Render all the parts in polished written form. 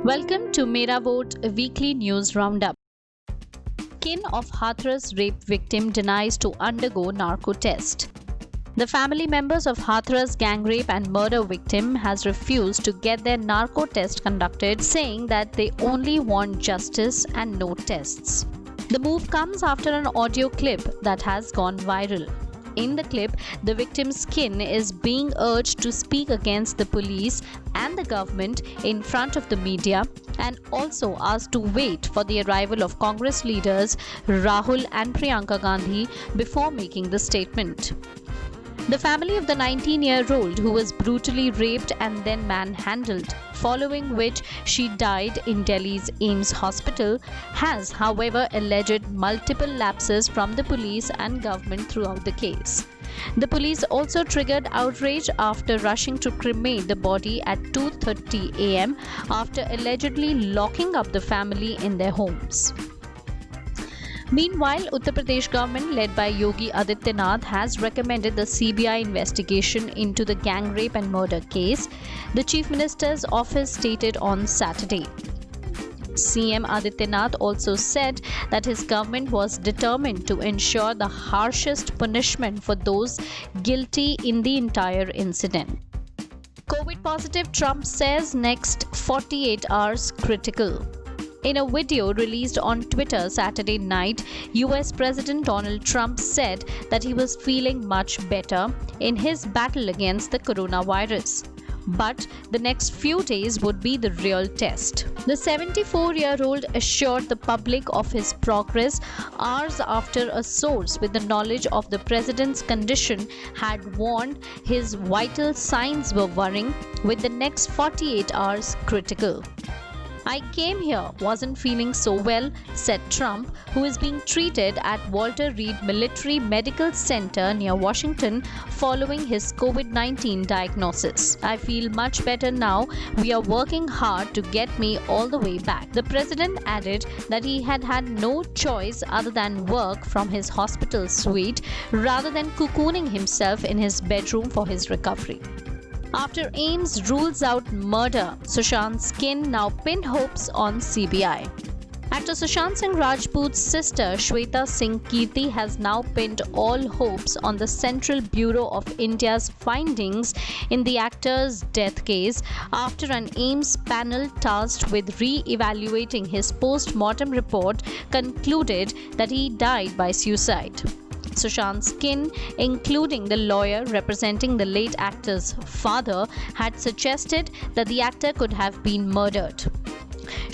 Welcome to Mera Vote Weekly News Roundup. Kin of Hathras rape victim denies to undergo narco test. The family members of Hathras gang rape and murder victim has refused to get their narco test conducted, saying that they only want justice and no tests. The move comes after an audio clip that has gone viral. In the clip, the victim's kin is being urged to speak against the police and the government in front of the media, and also asked to wait for the arrival of Congress leaders Rahul and Priyanka Gandhi before making the statement. The family of the 19-year-old who was brutally raped and then manhandled, following which she died in Delhi's AIIMS hospital, has, however, alleged multiple lapses from the police and government throughout the case. The police also triggered outrage after rushing to cremate the body at 2:30 a.m. after allegedly locking up the family in their homes. Meanwhile, Uttar Pradesh government led by Yogi Adityanath has recommended the CBI investigation into the gang rape and murder case, the Chief Minister's office stated on Saturday. CM Adityanath also said that his government was determined to ensure the harshest punishment for those guilty in the entire incident. COVID positive Trump says next 48 hours critical. In a video released on Twitter Saturday night, US President Donald Trump said that he was feeling much better in his battle against the coronavirus. But the next few days would be the real test. The 74-year-old assured the public of his progress hours after a source with the knowledge of the president's condition had warned his vital signs were worrying, with the next 48 hours critical. "I came here, wasn't feeling so well," said Trump, who is being treated at Walter Reed Military Medical Center near Washington following his COVID-19 diagnosis. "I feel much better now. We are working hard to get me all the way back." The president added that he had had no choice other than work from his hospital suite rather than cocooning himself in his bedroom for his recovery. After AIIMS rules out murder, Sushant's kin now pin hopes on CBI. Actor Sushant Singh Rajput's sister Shweta Singh Kirti has now pinned all hopes on the Central Bureau of India's findings in the actor's death case after an AIIMS panel tasked with re-evaluating his post-mortem report concluded that he died by suicide. Sushant's kin, including the lawyer representing the late actor's father, had suggested that the actor could have been murdered.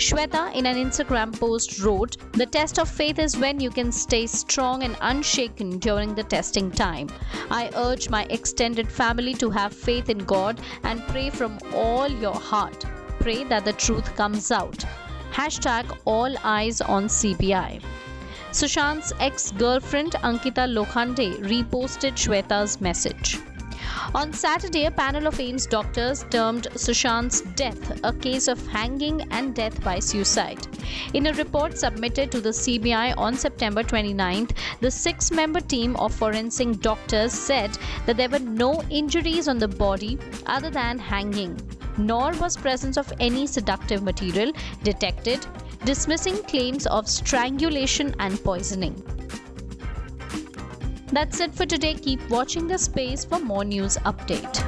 Shweta, in an Instagram post, wrote, "The test of faith is when you can stay strong and unshaken during the testing time. I urge my extended family to have faith in God and pray from all your heart. Pray that the truth comes out. Hashtag all eyes on CBI." Sushant's ex-girlfriend Ankita Lokhande reposted Shweta's message. On Saturday, a panel of AIIMS doctors termed Sushant's death a case of hanging and death by suicide. In a report submitted to the CBI on September 29th, the 6-member team of forensic doctors said that there were no injuries on the body other than hanging, nor was presence of any seductive material detected, dismissing claims of strangulation and poisoning. That's it for today. Keep watching the space for more news update.